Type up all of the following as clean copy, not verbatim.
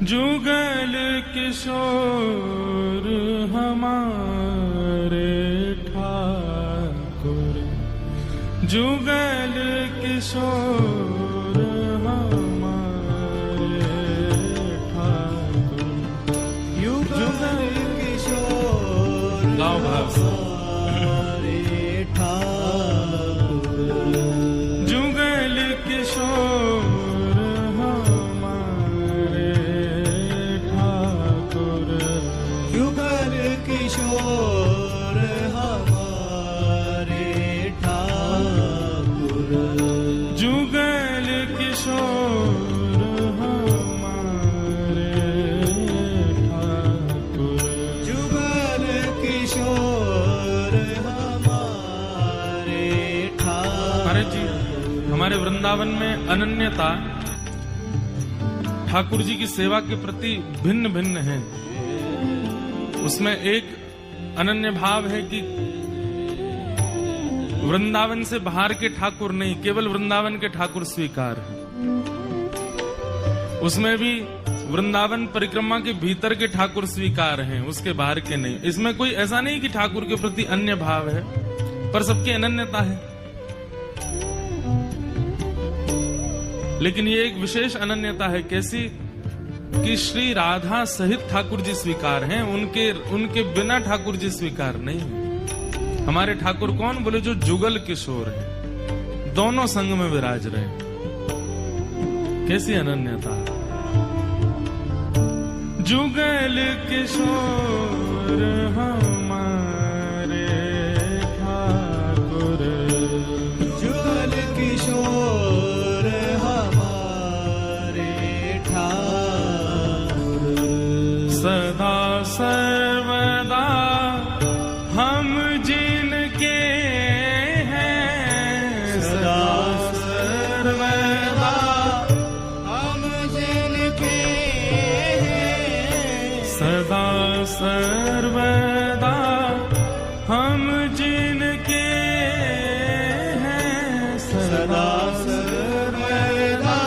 जुगल किशोर हमारे ठाकुर, जुगल किशोर हमारे ठाकुर, जुगल किशोर हमारे ठाकुर, जुगल किशोर किशोर हमारे ठाकुर, जुगल किशोर हमारे ठाकुर, जुगल किशोर हमारे ठाकुर। अरे जी, हमारे वृंदावन में अनन्यता ठाकुर जी की सेवा के प्रति भिन्न भिन्न है। उसमें एक अनन्य भाव है कि वृंदावन से बाहर के ठाकुर नहीं, केवल वृंदावन के ठाकुर स्वीकार है। उसमें भी वृंदावन परिक्रमा के भीतर के ठाकुर स्वीकार हैं, उसके बाहर के नहीं। इसमें कोई ऐसा नहीं कि ठाकुर के प्रति अन्य भाव है, पर सबकी अनन्यता है। लेकिन ये एक विशेष अनन्यता है। कैसी? कि श्री राधा सहित ठाकुर जी स्वीकार हैं, उनके बिना ठाकुर जी स्वीकार नहीं है। हमारे ठाकुर कौन? बोले जो जुगल किशोर है, दोनों संग में विराज रहे। कैसी अनन्यता! जुगल किशोर हमारे ठाकुर, जुगल किशोर हमारे ठाकुर, सदा सर्वदा हम जिनके हैं, सदा सर्वदा हम जिनके हैं, सदा सर्वदा हम जिनके हैं, सदा सर्वदा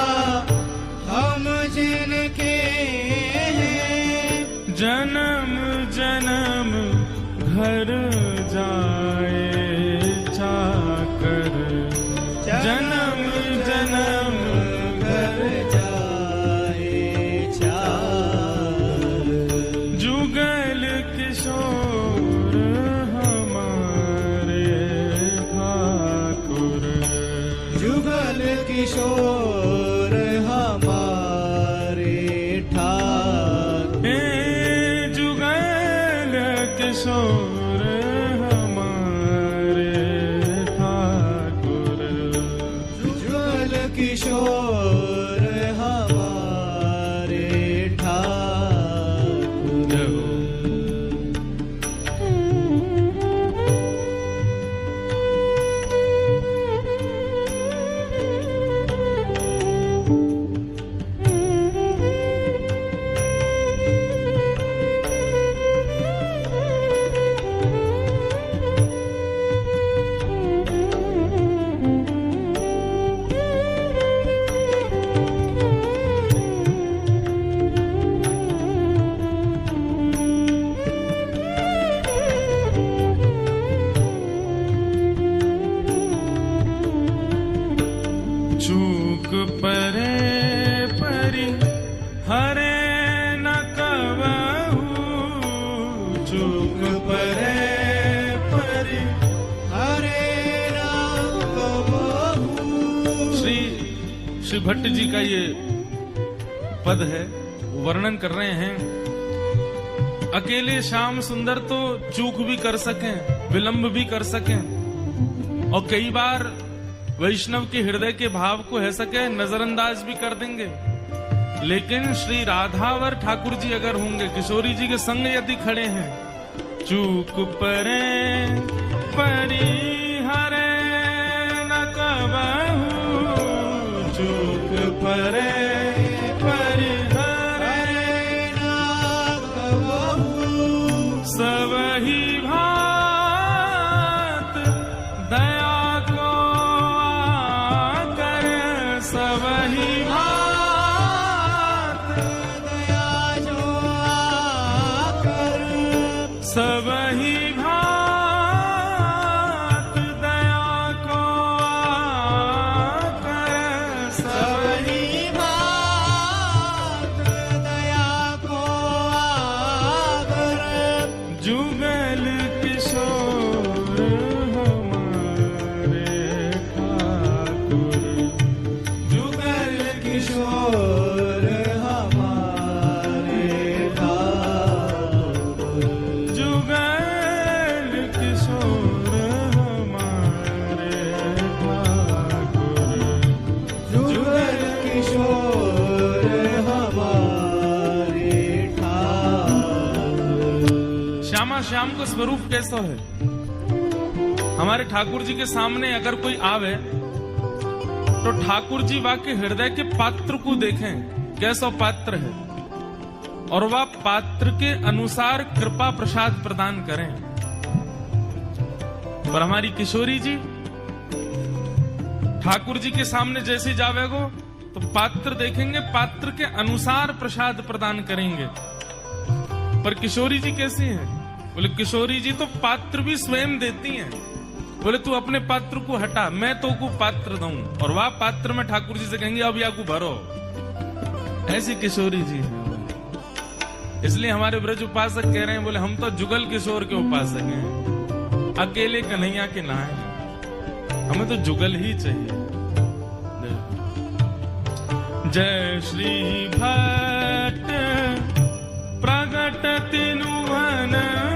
हम जिनके हैं। जन्म जन्म घर जाए चाकर, जन्म जन्म घर जाए चाकर, जुगल किशोर हमारे ठाकुर, जुगल किशोर हमारे ठाकुर, जुगल किशोर हमारे ठाकुर, जुगल किशोर हमारे ठाकुर। चूक परे परी हरे न कबहू, चूक परे परी हरे न कबहू। श्री भट्ट जी का ये पद है, वर्णन कर रहे हैं। अकेले श्याम सुंदर तो चूक भी कर सकें, विलंब भी कर सकें, और कई बार वैष्णव के हृदय के भाव को है सके नजरअंदाज भी कर देंगे। लेकिन श्री राधावर ठाकुर जी अगर होंगे, किशोरी जी के संग यदि खड़े हैं, चूक परे परी हरे न कबहू, चूक परे परी हरे न कबहू, सबही भात दया सबही भात दया श्याम का स्वरूप कैसा है? हमारे ठाकुर जी के सामने अगर कोई आवे तो ठाकुर जी वाके हृदय के पात्र को देखें, कैसा पात्र है, और वह पात्र के अनुसार कृपा प्रसाद प्रदान करें। पर हमारी किशोरी जी ठाकुर जी के सामने जैसे जावेगो तो पात्र देखेंगे, पात्र के अनुसार प्रसाद प्रदान करेंगे। पर किशोरी जी कैसी हैं? बोले किशोरी जी तो पात्र भी स्वयं देती हैं। बोले तू अपने पात्र को हटा, मैं तो को पात्र दूं, और वह पात्र में ठाकुर जी से कहेंगे अब या को भरो। ऐसी किशोरी जी हैं। इसलिए हमारे ब्रज उपासक कह रहे हैं, बोले हम तो जुगल किशोर के उपासक हैं, अकेले कन्हैया के ना है, हमें तो जुगल ही चाहिए। जय श्री भट्ट प्रगट तिनुवन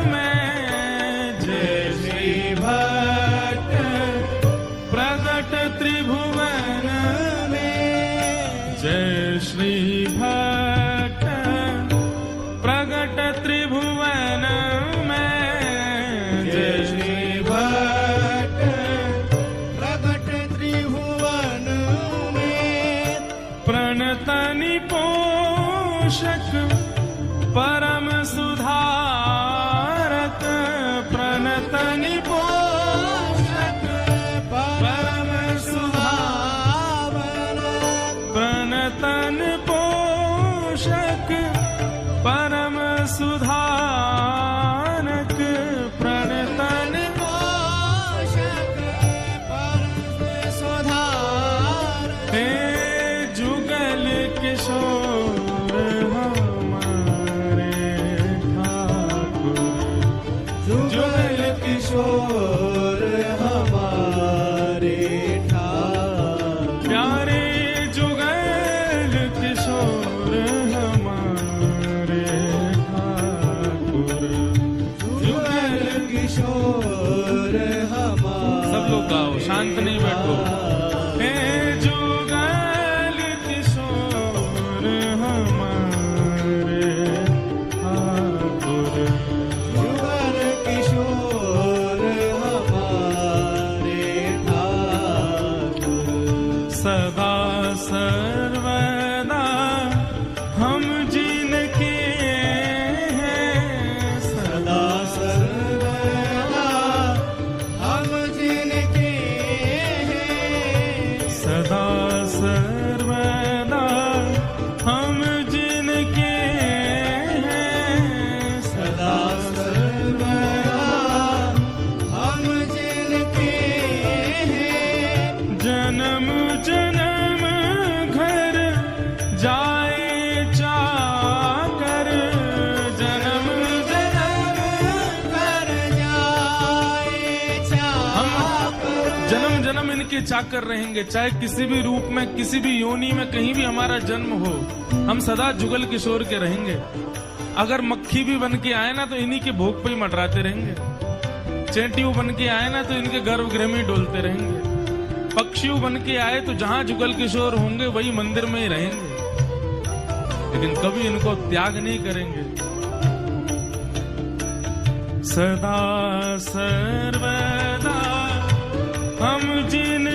में, जय श्री भट्ट प्रगट त्रिभुवन में, जय श्री भट्ट प्रगट त्रिभुवन में, जय श्री भट्ट प्रगट त्रिभुवन में, प्रणतनि पोषक परम सुधारक, प्रणतनि पोषक परम सुधारक, प्रणतन पोषक परम सुधारक, प्रणतन पोषक परम सुधारक, हे जुगल किशोर हमारे ठाकुर, जुगल किशोर हमारे ठाकुर, प्यारे जुगल किशोर हमारे ठाकुर, जुगल किशोर हमारे। सब लोग गाओ, शांत नहीं बैठो। हे जुगल किशोर हमारे ठाकुर, जुगल किशोर हमारे ठाकुर, सदा सर्वदा हम जिनके हैं, सदा सर्वदा हम जिनके हैं, सदा सर्वदा हम जिनके हैं, सदा सर्वदा हम जिनके हैं, जन्म जन्म घर जाए चाकर, जन्म जन्म घर जाए चाकर, हम जन्म जन्म इनके चाकर रहेंगे, चाहे किसी भी रूप में, किसी भी योनि में, कहीं भी हमारा जन्म हो, हम सदा जुगल किशोर के रहेंगे। अगर मक्खी भी बन के आए ना तो इन्हीं के भोग पे ही मंडराते रहेंगे, चेंटियों बन के आए ना तो इनके गर्भगृह में ही डोलते रहेंगे, पक्षियों बन के आए तो जहां जुगल किशोर होंगे वही मंदिर में ही रहेंगे, लेकिन कभी इनको त्याग नहीं करेंगे। सदा सर्वदा हम जिन